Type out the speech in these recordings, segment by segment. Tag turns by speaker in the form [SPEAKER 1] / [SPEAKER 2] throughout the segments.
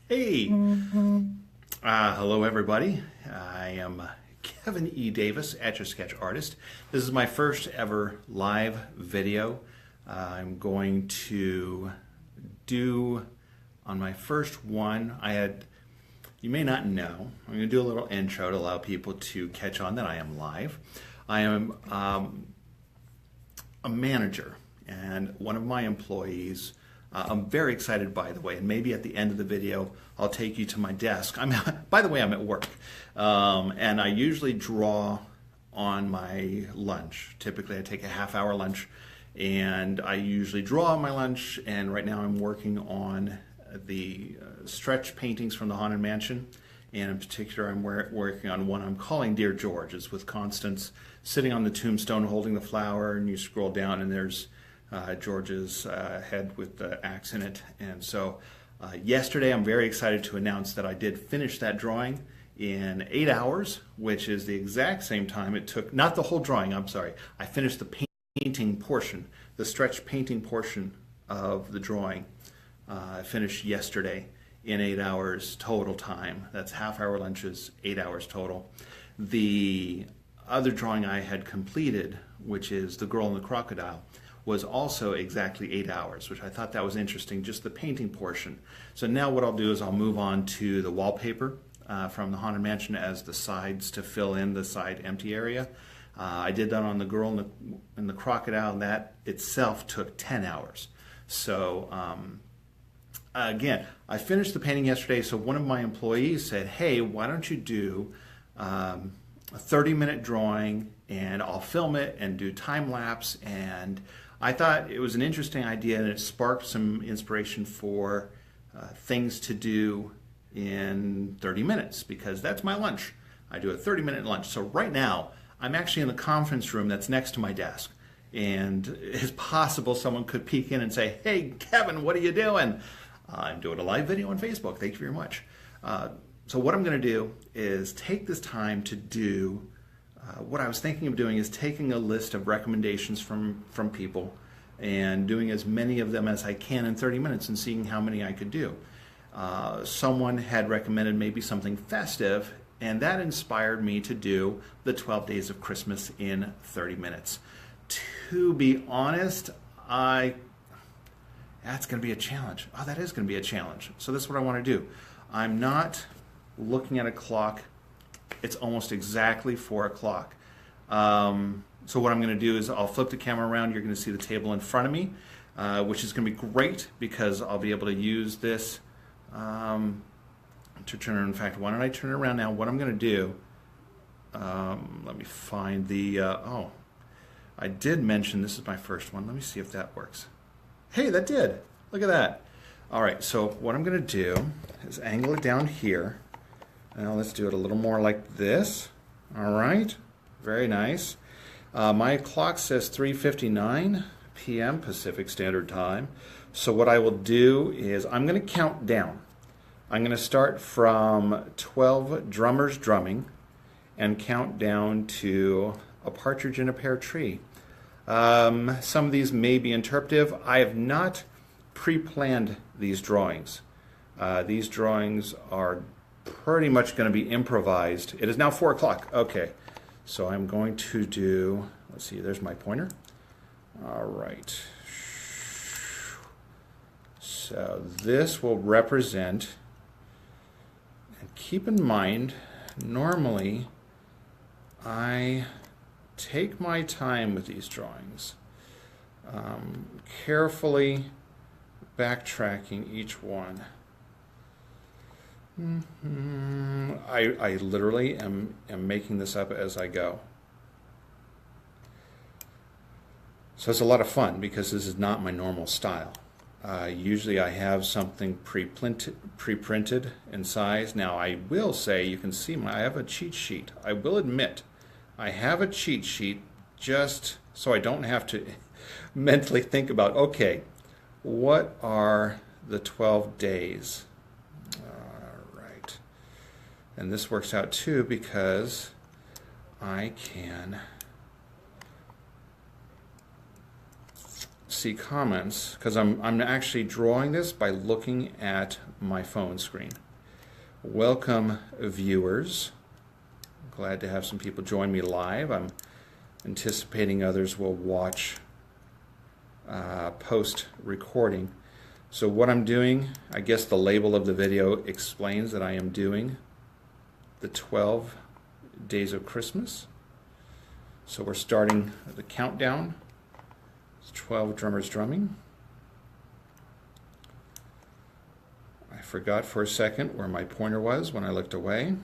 [SPEAKER 1] Hey, hello everybody. I am Kevin E. Davis, Etch a Sketch artist. This is my first ever live video. I'm going to do on my first one. You may not know, I'm going to do a little intro to allow people to catch on that I am live. I am a manager, and one of my employees. I'm very excited, by the way, and maybe at the end of the video, I'll take you to my desk. By the way, I'm at work, and I usually draw on my lunch. Typically, I take a half-hour lunch, and I usually draw on my lunch. And right now, I'm working on the stretch paintings from the Haunted Mansion, and in particular, I'm working on one I'm calling Dear George. It's with Constance sitting on the tombstone holding the flower, and you scroll down, and there's George's head with the axe in it. And so yesterday I'm very excited to announce that I did finish that drawing in 8 hours, which is the exact same time it took, not the whole drawing, I'm sorry. I finished the painting portion, the stretch painting portion of the drawing. I finished yesterday in 8 hours total time. That's half-hour lunches, 8 hours total. The other drawing I had completed, which is The Girl and the Crocodile, was also exactly 8 hours, which I thought that was interesting, just the painting portion. So now what I'll do is I'll move on to the wallpaper from the Haunted Mansion as the sides to fill in the side empty area. I did that on The Girl and the Crocodile, and that itself took 10 hours. So again, I finished the painting yesterday, so one of my employees said, hey, why don't you do a 30-minute drawing, and I'll film it and do time-lapse. And I thought it was an interesting idea, and it sparked some inspiration for things to do in 30 minutes, because that's my lunch. I do a 30-minute lunch. So right now, I'm actually in the conference room that's next to my desk. And it's possible someone could peek in and say, hey, Kevin, what are you doing? I'm doing a live video on Facebook. Thank you very much. So what I'm going to do is take this time to do what I was thinking of doing is taking a list of recommendations from people and doing as many of them as I can in 30 minutes and seeing how many I could do. Someone had recommended maybe something festive, and that inspired me to do the 12 Days of Christmas in 30 minutes. To be honest, that's going to be a challenge. Oh, that is going to be a challenge. So this is what I want to do. I'm not looking at a clock. It's almost exactly 4 o'clock. So what I'm going to do is I'll flip the camera around. You're going to see the table in front of me, which is going to be great because I'll be able to use this to turn it. In fact, why don't I turn it around now? What I'm going to do, let me find the, I did mention this is my first one. Let me see if that works. Hey, that did. Look at that. All right, so what I'm going to do is angle it down here. Now let's do it a little more like this. All right, very nice. My clock says 3:59 p.m. Pacific Standard Time. So what I will do is I'm going to count down. I'm going to start from 12 drummers drumming and count down to A Partridge in a Pear Tree. Some of these may be interpretive. I have not pre-planned these drawings. These drawings are pretty much going to be improvised. It is now 4 o'clock. Okay, so I'm going to do, let's see, there's my pointer. All right. So this will represent, and keep in mind, normally I take my time with these drawings, carefully backtracking each one. I literally am making this up as I go. So it's a lot of fun because this is not my normal style. Usually I have something pre-printed in size. Now I will say, you can see I have a cheat sheet. I will admit I have a cheat sheet just so I don't have to mentally think about, okay, what are the 12 days? And this works out too because I can see comments because I'm actually drawing this by looking at my phone screen. Welcome, viewers. Glad to have some people join me live. I'm anticipating others will watch post-recording. So what I'm doing, I guess the label of the video explains that I am doing the 12 days of Christmas. So we're starting the countdown. It's 12 drummers drumming. I forgot for a second where my pointer was when I looked away.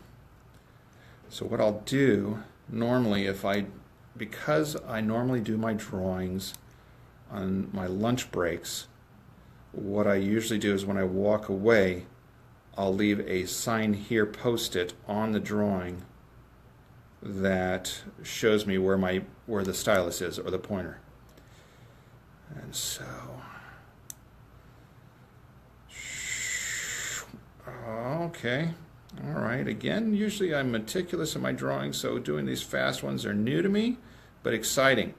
[SPEAKER 1] So what I'll do normally, because I normally do my drawings on my lunch breaks, what I usually do is when I walk away, I'll leave a sign here, post-it on the drawing that shows me where the stylus is or the pointer. And so, okay, all right. Again, usually I'm meticulous in my drawings, so doing these fast ones are new to me, but exciting.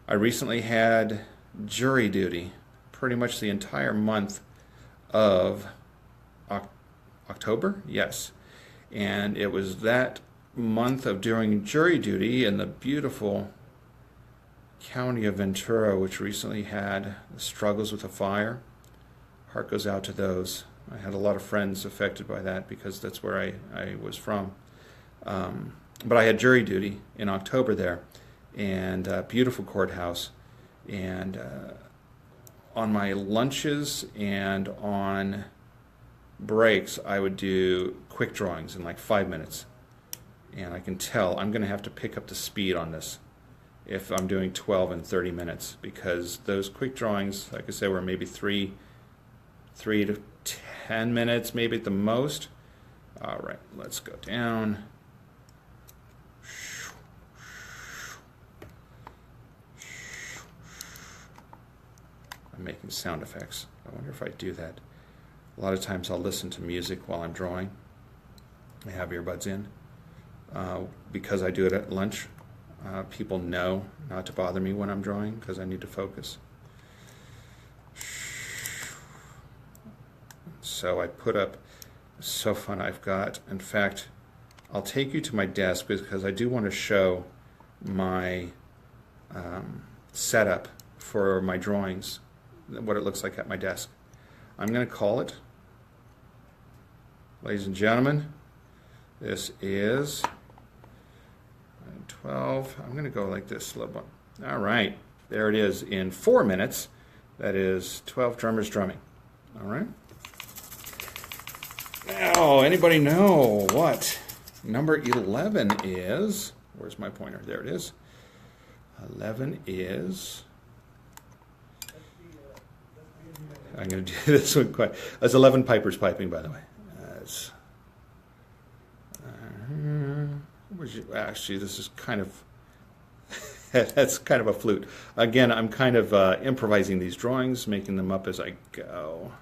[SPEAKER 1] I recently had jury duty pretty much the entire month of October, yes. And it was that month of doing jury duty in the beautiful county of Ventura, which recently had struggles with a fire. Heart goes out to those. I had a lot of friends affected by that because that's where I was from. But I had jury duty in October there, and beautiful courthouse. And on my lunches and on breaks, I would do quick drawings in like 5 minutes. And I can tell I'm going to have to pick up the speed on this if I'm doing 12 and 30 minutes, because those quick drawings, like I said, were maybe 3 to 10 minutes, maybe at the most. All right, let's go down. I'm making sound effects. I wonder if I do that. A lot of times I'll listen to music while I'm drawing. I have earbuds in. Because I do it at lunch, people know not to bother me when I'm drawing because I need to focus. So I put up, so fun I've got. In fact, I'll take you to my desk because I do want to show my setup for my drawings, what it looks like at my desk. I'm going to call it, ladies and gentlemen, this is 12. I'm going to go like this a little bit. All right, there it is in 4 minutes. That is 12 drummers drumming. All right. Now, anybody know what number 11 is? Where's my pointer? There it is. 11 is... I'm going to do this one quick. That's 11 pipers piping, by the way. Actually, this is kind of... that's kind of a flute. Again, I'm kind of improvising these drawings, making them up as I go.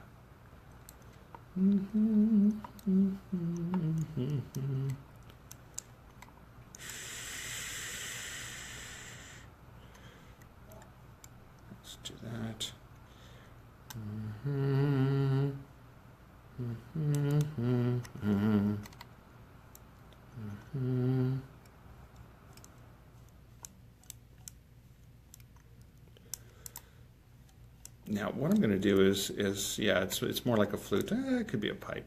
[SPEAKER 1] Let's do that. Now, what I'm going to do is yeah, it's more like a flute. It could be a pipe.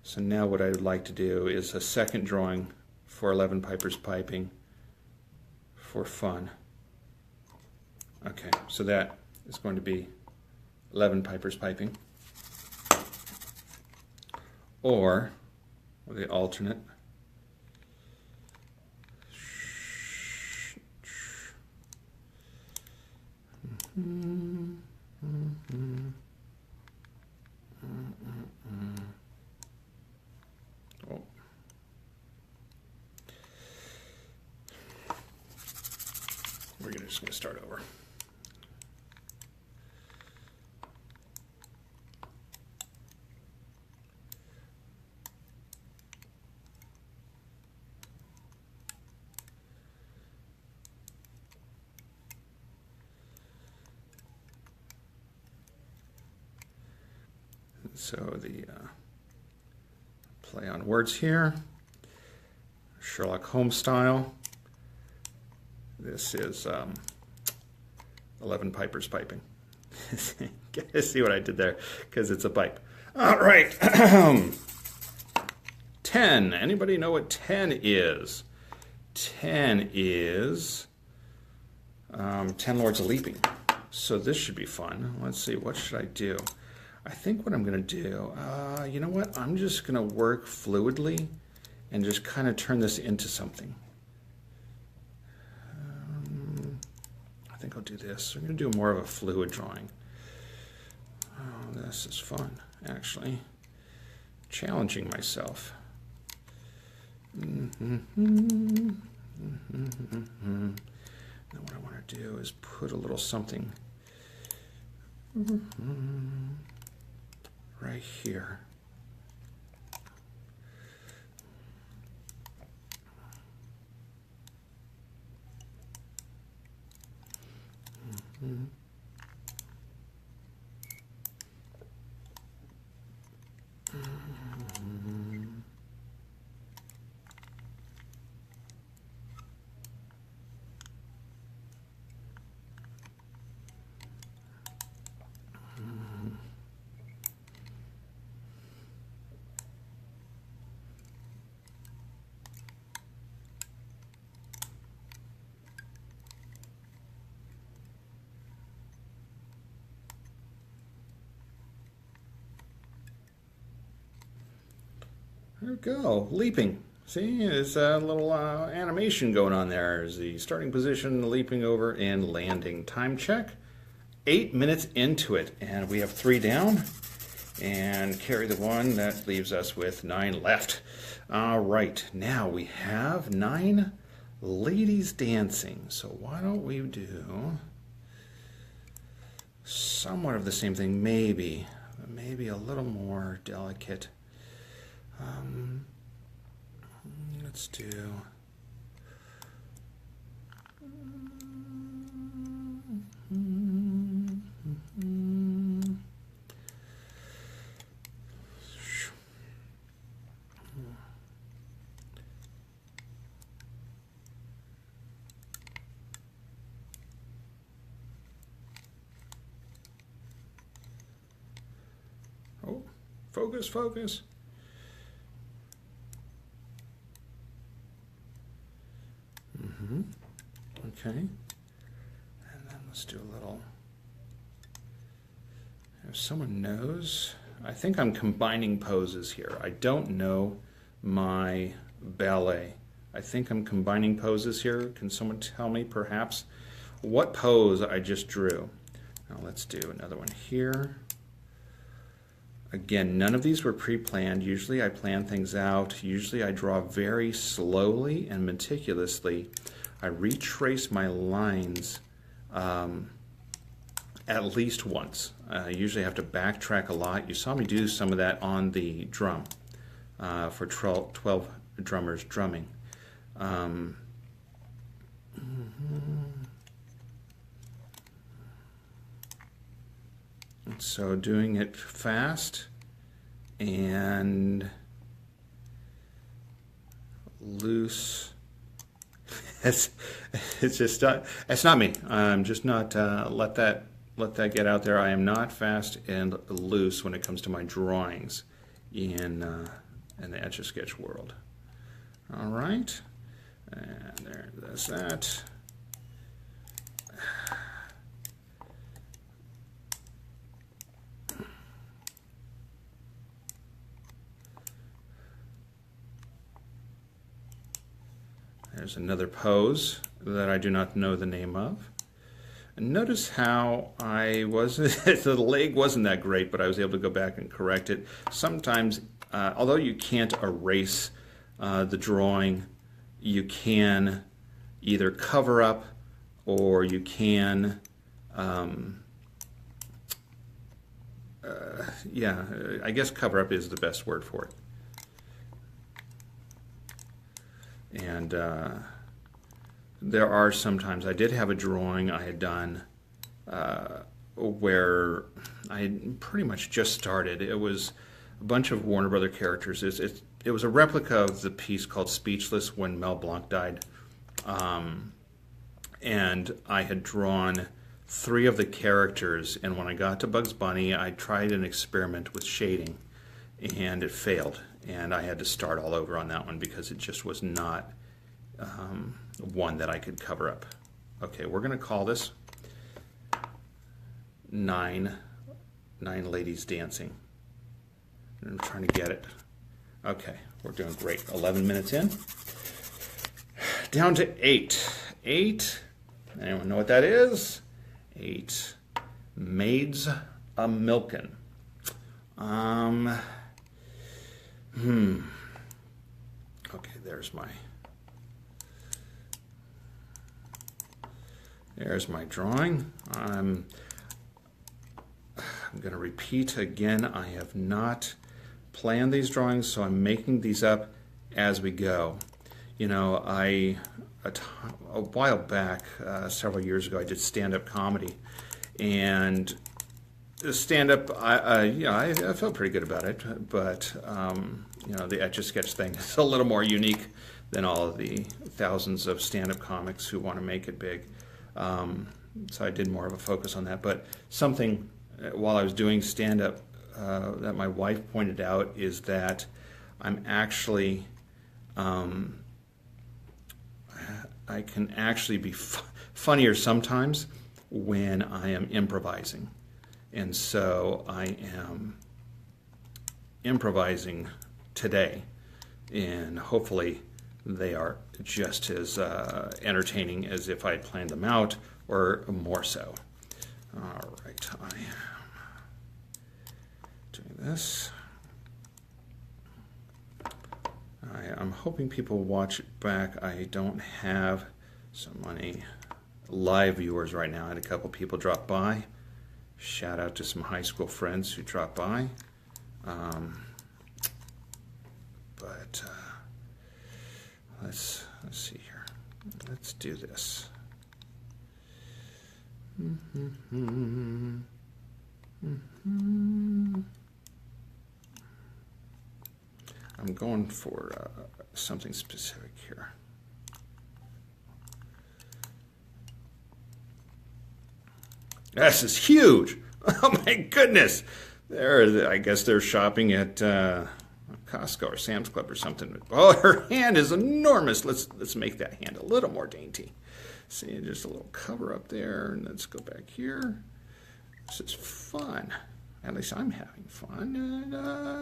[SPEAKER 1] So now what I would like to do is a second drawing for 11 pipers piping for fun. Okay, so that is going to be 11 pipers piping. Or the alternate. Oh. We're just going to start over. So the play on words here, Sherlock Holmes style. This is 11 pipers piping. See what I did there? Because it's a pipe. All right. 10. Anybody know what 10 is? 10 is 10 Lords of Leaping. So this should be fun. Let's see, what should I do? I think what I'm going to do, you know what? I'm just going to work fluidly and just kind of turn this into something. I think I'll do this. I'm going to do more of a fluid drawing. Oh, this is fun, actually. Challenging myself. Now what I want to do is put a little something right here. There we go, leaping. See, there's a little animation going on there. There's the starting position, leaping over, and landing. Time check, 8 minutes into it, and we have 3 down, and carry the 1. That leaves us with 9 left. All right, now we have 9 ladies dancing. So why don't we do somewhat of the same thing, maybe a little more delicate. Let's do oh, focus. Okay, and then let's do a little, if someone knows, I think I'm combining poses here. I don't know my ballet. I think I'm combining poses here. Can someone tell me perhaps what pose I just drew? Now let's do another one here. Again, none of these were pre-planned. Usually I plan things out. Usually I draw very slowly and meticulously. I retrace my lines at least once. I usually have to backtrack a lot. You saw me do some of that on the drum for 12 drummers drumming. So doing it fast and loose. It's just it's not me. I'm just not let that get out there. I am not fast and loose when it comes to my drawings in the Etch-a-Sketch world. All right, and there's that. There's another pose that I do not know the name of. And notice how the leg wasn't that great, but I was able to go back and correct it. Sometimes, although you can't erase the drawing, you can either cover up or you can, yeah, I guess cover up is the best word for it. And there are sometimes, I did have a drawing I had done where I had pretty much just started. It was a bunch of Warner Brother characters. It was a replica of the piece called Speechless when Mel Blanc died. And I had drawn 3 of the characters, and when I got to Bugs Bunny, I tried an experiment with shading, and it failed. And I had to start all over on that one because it just was not one that I could cover up. Okay, we're going to call this Nine Ladies Dancing. I'm trying to get it. Okay, we're doing great. 11 minutes in. Down to 8. 8. Anyone know what that is? 8 maids a milkin'. Okay, there's my drawing. I'm going to repeat again. I have not planned these drawings, so I'm making these up as we go. You know, a while back, several years ago, I did stand-up comedy, and stand-up, I felt pretty good about it, but you know, the Etch-a-Sketch thing is a little more unique than all of the thousands of stand-up comics who want to make it big. So I did more of a focus on that. But something while I was doing stand-up that my wife pointed out is that I'm actually I can actually be funnier sometimes when I am improvising. And so I am improvising today, and hopefully they are just as entertaining as if I had planned them out, or more so. All right, I am doing this. I'm hoping people watch it back. I don't have so many live viewers right now. I had a couple people drop by. Shout out to some high school friends who dropped by. But let's see here. Let's do this. I'm going for something specific here. This is huge. Oh my goodness. I guess they're shopping at Costco or Sam's Club or something. Oh, her hand is enormous. Let's make that hand a little more dainty. See, just a little cover up there, and let's go back here. This is fun. At least I'm having fun, and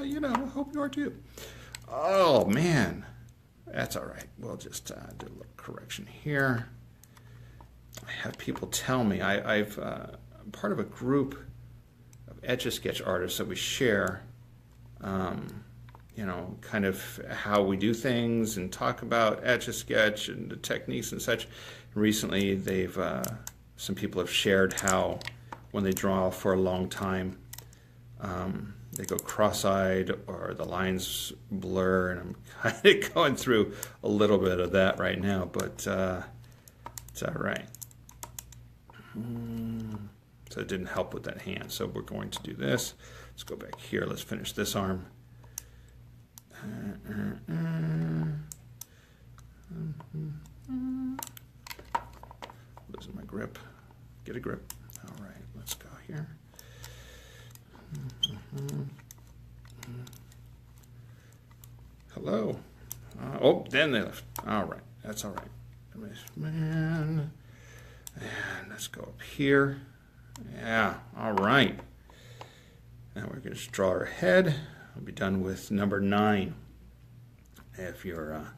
[SPEAKER 1] you know, I hope you are too. Oh man, that's all right. We'll just do a little correction here. I have people tell me I'm part of a group of Etch-a-Sketch artists that we share. You know, kind of how we do things and talk about Etch-a-Sketch and the techniques and such. Recently, some people have shared how when they draw for a long time, they go cross-eyed or the lines blur, and I'm kind of going through a little bit of that right now, but it's all right. So it didn't help with that hand, so we're going to do this. Let's go back here. Let's finish this arm. Losing my grip. Get a grip. All right, let's go here. Hello. Oh, then they left. All right, that's all right. Man. And let's go up here. Yeah, all right. Now we're going to just draw our head. I'll be done with number 9. If you're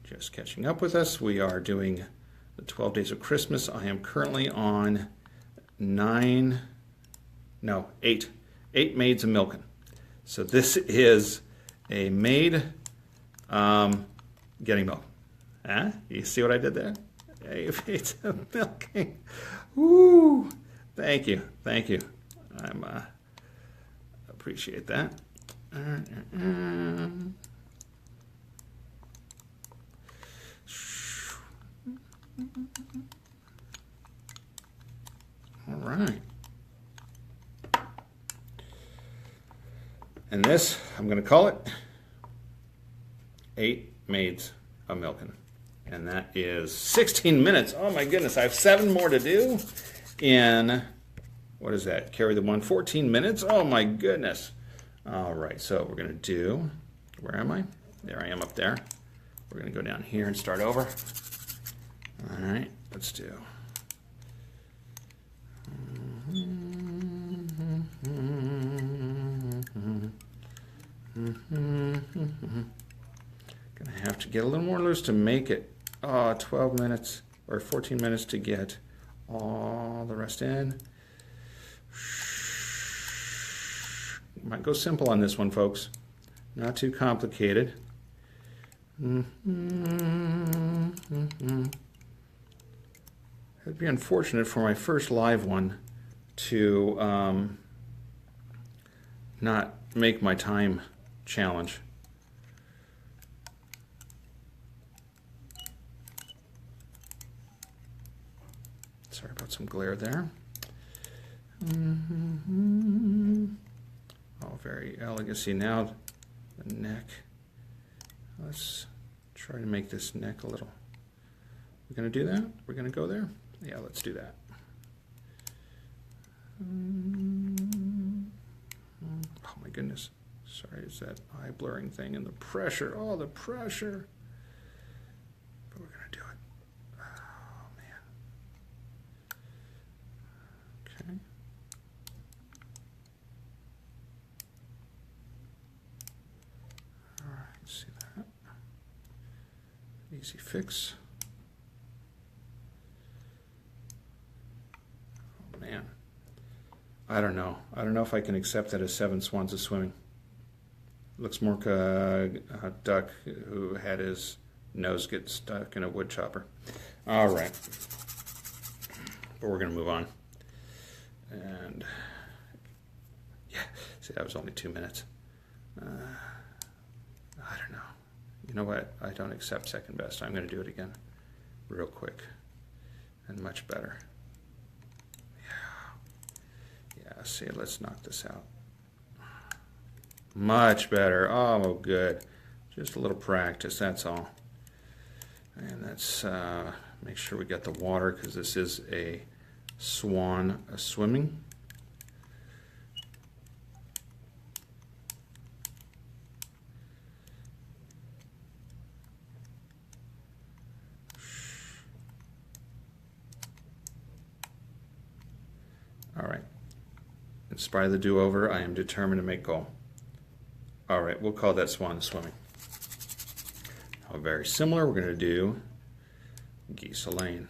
[SPEAKER 1] just catching up with us, we are doing the 12 Days of Christmas. I am currently on 8 maids a milkin'. So this is a maid getting milk. Huh? You see what I did there? A maids a milking. Woo! Thank you. I'm appreciate that. All right. And this, I'm going to call it 8 Maids of Milken. And that is 16 minutes. Oh my goodness, I have 7 more to do in, what is that? Carry the one, 14 minutes? Oh my goodness. All right, so we're going to do, where am I? There I am up there. We're going to go down here and start over. All right, let's do. Gonna have to get a little more loose to make it 12 minutes or 14 minutes to get all the rest in. Might go simple on this one, folks. Not too complicated. It'd be unfortunate for my first live one to not make my time challenge. Sorry about some glare there. Oh, very elegant. See now the neck. Let's try to make this neck a little. We're going to do that? We're going to go there? Yeah, let's do that. Oh my goodness. Sorry, it's that eye blurring thing and the pressure. Oh, the pressure. But we're going to do it. Oh, man. Okay. All right, let's see that. Easy fix. Oh, man. I don't know. I don't know if I can accept that as 7 swans of swimming. Looks more like a duck who had his nose get stuck in a wood chopper. All right. But we're going to move on. And yeah, see, that was only 2 minutes. I don't know. You know what? I don't accept second best. I'm going to do it again real quick and much better. Yeah, see, let's knock this out. Much better. Oh, good. Just a little practice, that's all. And let's make sure we got the water because this is a swan swimming. All right. In spite of the do-over, I am determined to make goal. All right, we'll call that swan swimming. Now, very similar, we're going to do geese lane.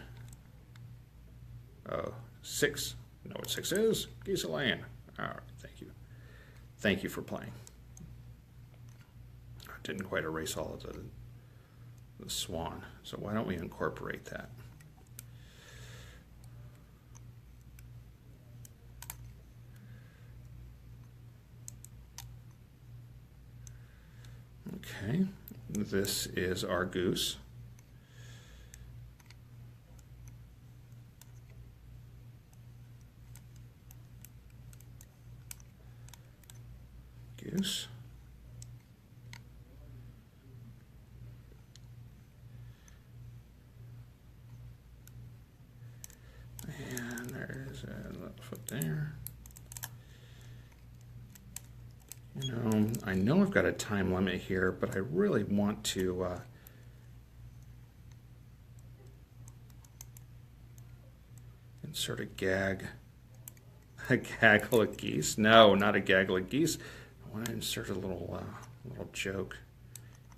[SPEAKER 1] 6. You know what 6 is? Geese lane. All right, thank you. Thank you for playing. I didn't quite erase all of the swan, so why don't we incorporate that? Okay, this is our goose. Goose. And there's a little foot there. You know, I know I've got a time limit here, but I really want to insert a gag. A gaggle of geese? No, not a gaggle of geese. I want to insert a little joke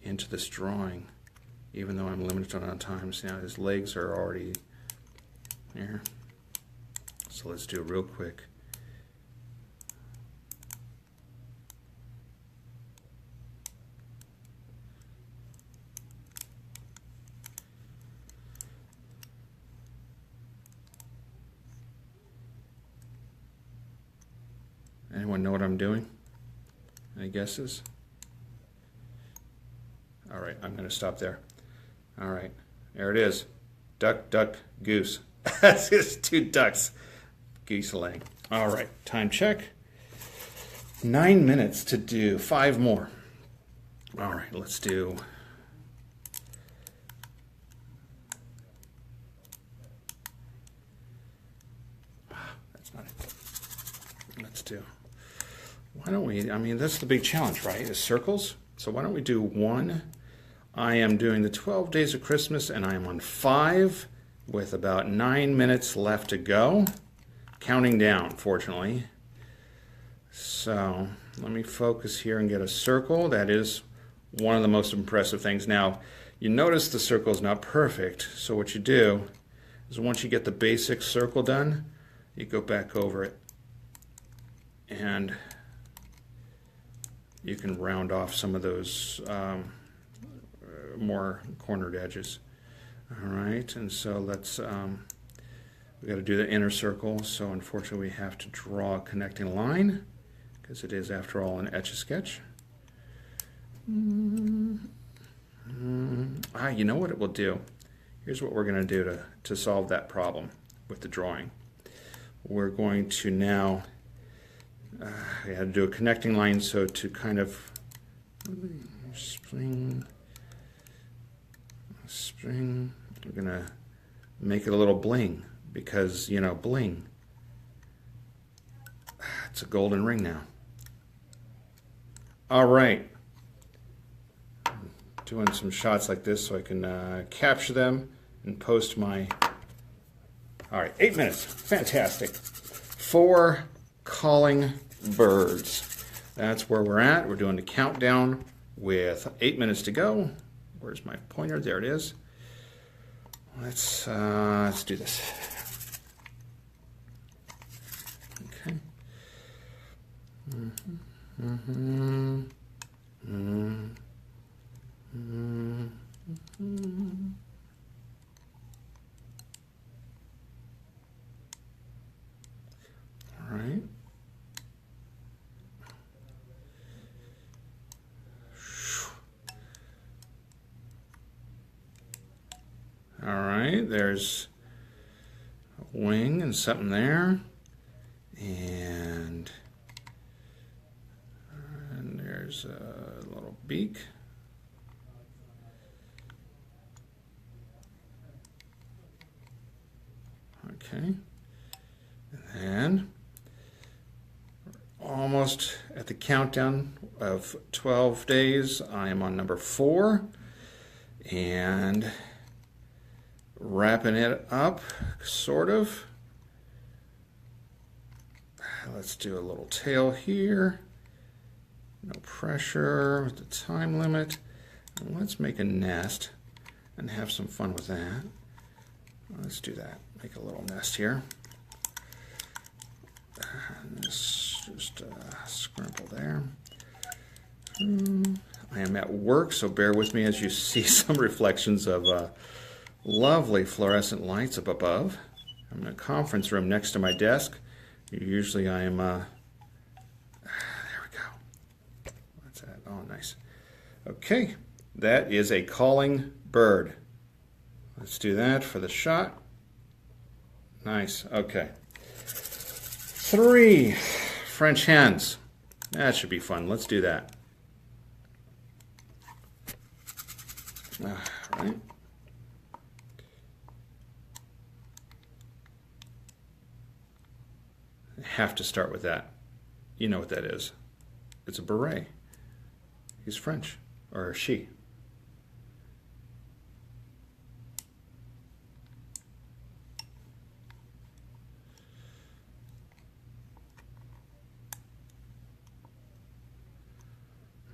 [SPEAKER 1] into this drawing, even though I'm limited on time. See, now his legs are already there. So let's do it real quick. Anyone know what I'm doing? Any guesses? All right, I'm going to stop there. All right, there it is. Duck, duck, goose. That's just 2 ducks. Geese laying. All right, time check. 9 minutes to do 5 more. All right, let's do. That's not it. Let's do. Why don't we? I mean, that's the big challenge, right? Is circles. So why don't we do 1? I am doing the 12 days of Christmas, and I am on 5 with about 9 minutes left to go. Counting down, fortunately. So let me focus here and get a circle. That is one of the most impressive things. Now, you notice the circle is not perfect, so what you do is once you get the basic circle done, you go back over it and you can round off some of those more cornered edges. All right, and so let's, we got to do the inner circle, so unfortunately we have to draw a connecting line because it is, after all, an Etch-a-Sketch. You know what it will do? Here's what we're going to do to solve that problem with the drawing. We're going to now, we had to do a connecting line, so to kind of spring, we're going to make it a little bling, because, you know, bling, it's a golden ring now. All right. Doing some shots like this so I can capture them and post my. All right, 8 minutes. Fantastic. 4 calling birds. That's where we're at. We're doing the countdown with 8 minutes to go. Where's my pointer? There it is. Let's do this. Okay. All right. All right, there's a wing and something there, and there's a little beak. Okay, and we're almost at the countdown of 12 days. I am on number 4, and wrapping it up, sort of. Let's do a little tail here. No pressure with the time limit. And let's make a nest and have some fun with that. Let's do that. Make a little nest here. And this just scrimple there. I am at work, so bear with me as you see some reflections of lovely fluorescent lights up above. I'm in a conference room next to my desk. Usually I am, there we go. What's that? Oh, nice. Okay, that is a calling bird. Let's do that for the shot. Nice, okay. 3 French hens. That should be fun. Let's do that. All right. Have to start with that. You know what that is. It's a beret. He's French, or she.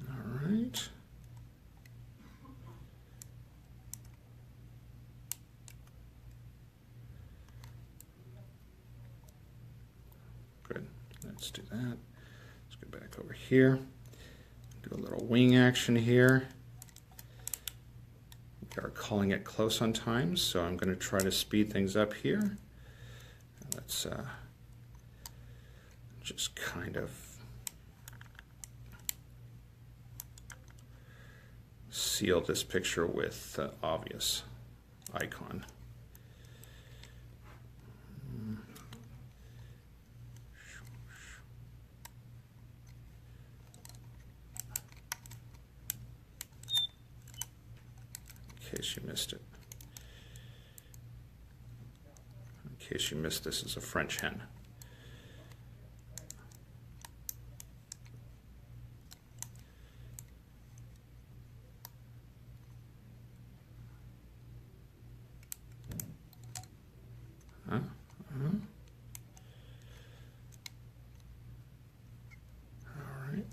[SPEAKER 1] All right. Good. Let's do that. Let's go back over here. Do a little wing action here. We are calling it close on time, so I'm going to try to speed things up here. Let's just kind of seal this picture with obvious icon. case you missed it. In case you missed, this is a French hen.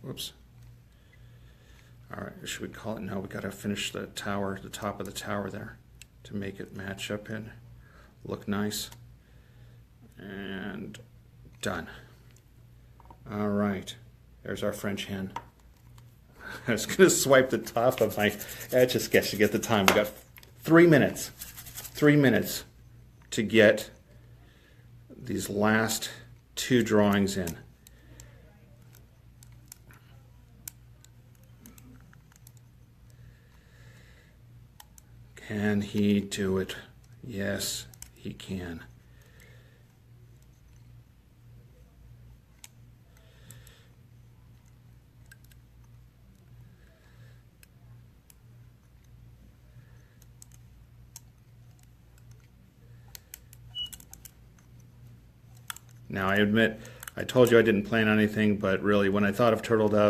[SPEAKER 1] Whoops. All right, should we call it? No, we got to finish the tower, the top of the tower there to make it match up and look nice. And done. All right, there's our French hen. I was going to swipe the top of my Etch-a-Sketch to get the time. We got 3 minutes. 3 minutes to get these last 2 drawings in. Can he do it? Yes, he can. Now I admit, I told you I didn't plan on anything, but really when I thought of turtle doves,